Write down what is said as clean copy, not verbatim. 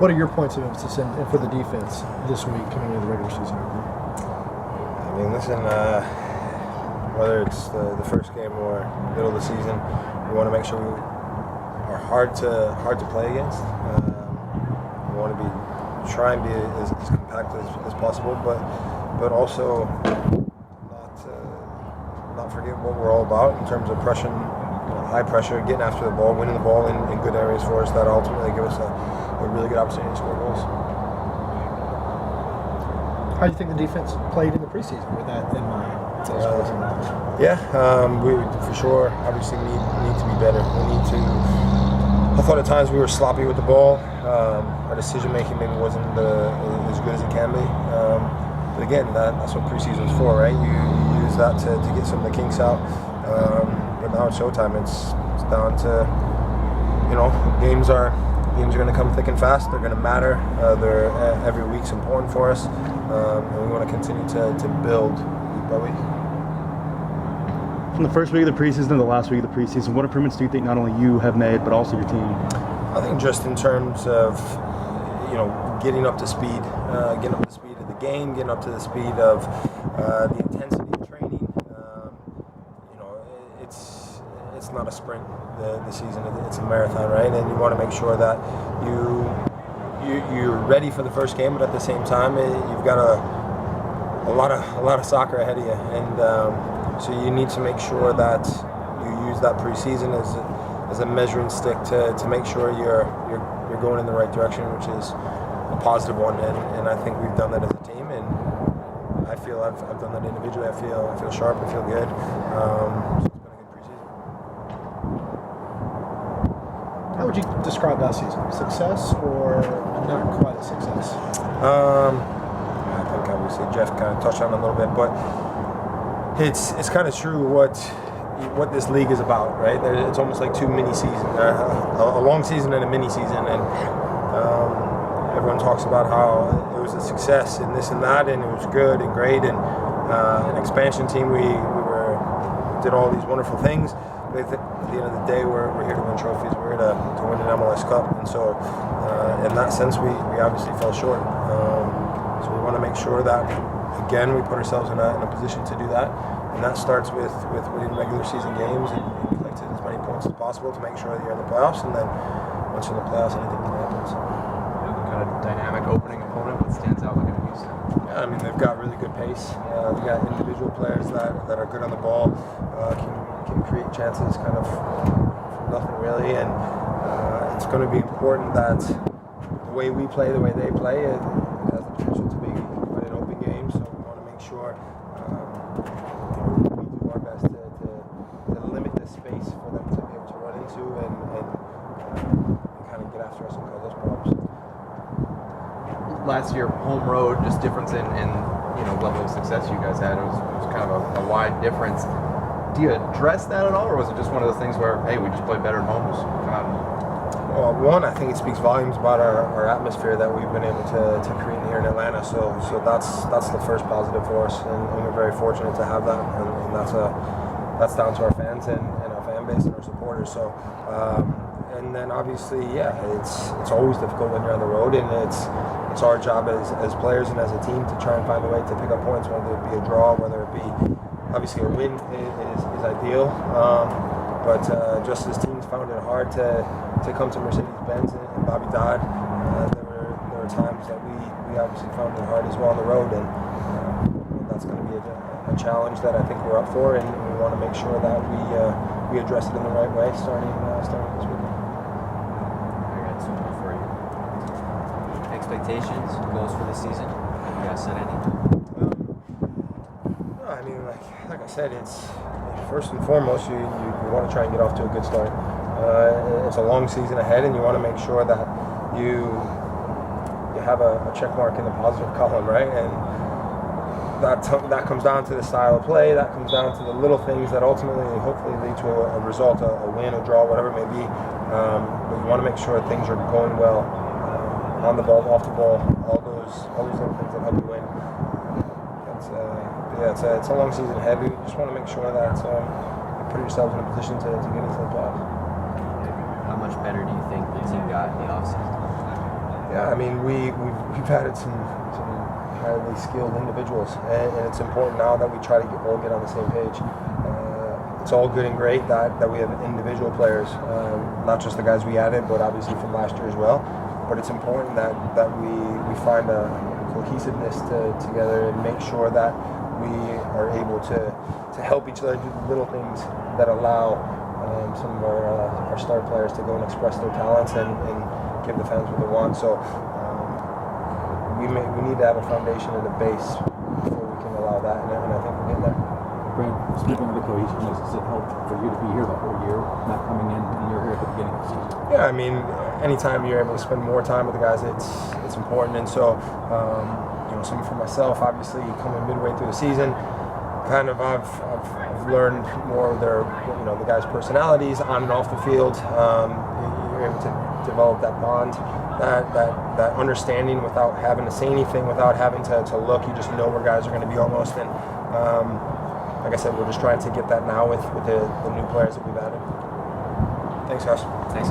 What are your points of emphasis and for the defense this week coming into the regular season? I mean, listen, whether it's the first game or middle of the season, we want to make sure we are hard to play against. We want to try and be as compact as possible, but also not forget what we're all about in terms of pressure, high pressure, getting after the ball, winning the ball in good areas for us that ultimately give us a really good opportunity to score goals. How do you think the defense played in the preseason with that in mind? We for sure obviously need to be better. I thought at times we were sloppy with the ball. Our decision making maybe wasn't as good as it can be. But again, that's what preseason is for, right? You use that to get some of the kinks out. But now it's showtime. It's down to, games are going to come thick and fast. They're going to matter. Every week's important for us, and we want to continue to build week by week. From the first week of the preseason to the last week of the preseason, what improvements do you think not only you have made, but also your team? I think just in terms of, getting up to speed of the game, getting up to the speed of the intensity of training. It's not a sprint, the season. It's a marathon, right? And you want to make sure that you're ready for the first game, but at the same time, you've got a lot of soccer ahead of you, and so you need to make sure that you use that preseason as a measuring stick to make sure you're going in the right direction, which is a positive one. And I think we've done that as a team, and I feel I've done that individually. I feel sharp. I feel good. So it's been a good preseason. How would you describe that season? Success or not quite a success? I think obviously Jeff kind of touched on it a little bit, but it's kind of true what this league is about, right? It's almost like two mini seasons, a long season and a mini season, and everyone talks about how it was a success and this and that, and it was good and great, and an expansion team. We did all these wonderful things. But at the end of the day, we're here to win trophies. We're here to win an MLS Cup, and so in that sense, we obviously fell short. So we want to make sure that again we put ourselves in a position to do that, and that starts with winning regular season games and collecting as many points as possible to make sure that you're in the playoffs. And then once you're in the playoffs, anything can happen. So. Kind of dynamic opening opponent. What stands out looking at Houston? Yeah, I mean they've got really good pace. They've got individual players that are good on the ball, can create chances kind of from nothing really, and it's going to be important that the way we play, the way they play, it has the potential to be quite an open game. So we want to make sure we do our best to limit the space for them to be able to run into and kind of get after us and cause us problems. Last year, home road, just difference in level of success you guys had. It was kind of a wide difference. Do you address that at all, or was it just one of those things where, hey, we just played better at home? Well, one, I think it speaks volumes about our atmosphere that we've been able to create here in Atlanta. So that's the first positive for us, and we're very fortunate to have that. And that's down to our fans and our fan base and our supporters. So. And then obviously, it's always difficult when you're on the road, and it's our job as players and as a team to try and find a way to pick up points, whether it be a draw, whether it be obviously a win is ideal. But just as teams found it hard to come to Mercedes-Benz and Bobby Dodd, there were times that we obviously found it hard as well on the road, and that's going to be a challenge that I think we're up for, and we want to make sure that we address it in the right way starting this week. Expectations, goals for the season? Have you guys set any? No, I mean, like I said, it's first and foremost you want to try and get off to a good start. It's a long season ahead, and you want to make sure that you have a check mark in the positive column, right? And that comes down to the style of play. That comes down to the little things that ultimately, hopefully, lead to a result, a win, a draw, whatever it may be. But you want to make sure things are going well. On the ball, off the ball, all those little things that help you win. It's a long season ahead. We just want to make sure that you put yourselves in a position to get into the playoffs. How much better do you think the team got in the offseason? Yeah, I mean, we've added some highly skilled individuals, and it's important now that we try to all get on the same page. It's all good and great that we have individual players, not just the guys we added, but obviously from last year as well. But it's important that we find a cohesiveness together and make sure that we are able to help each other do the little things that allow some of our star players to go and express their talents and give the fans what they want. So we need to have a foundation and a base before we can allow that, and I think we're getting there. Brad, speaking of the cohesiveness, does it help for you to be here the whole year, not coming in and you're here at the beginning of the season? Yeah, I mean, anytime you're able to spend more time with the guys, it's important. And so, something for myself, obviously, coming midway through the season, kind of I've learned more of the guys' personalities on and off the field. You're able to develop that bond, that understanding without having to say anything, without having to look. You just know where guys are going to be almost. And like I said, we're just trying to get that now with the new players that we've added. Thanks, guys. Thanks.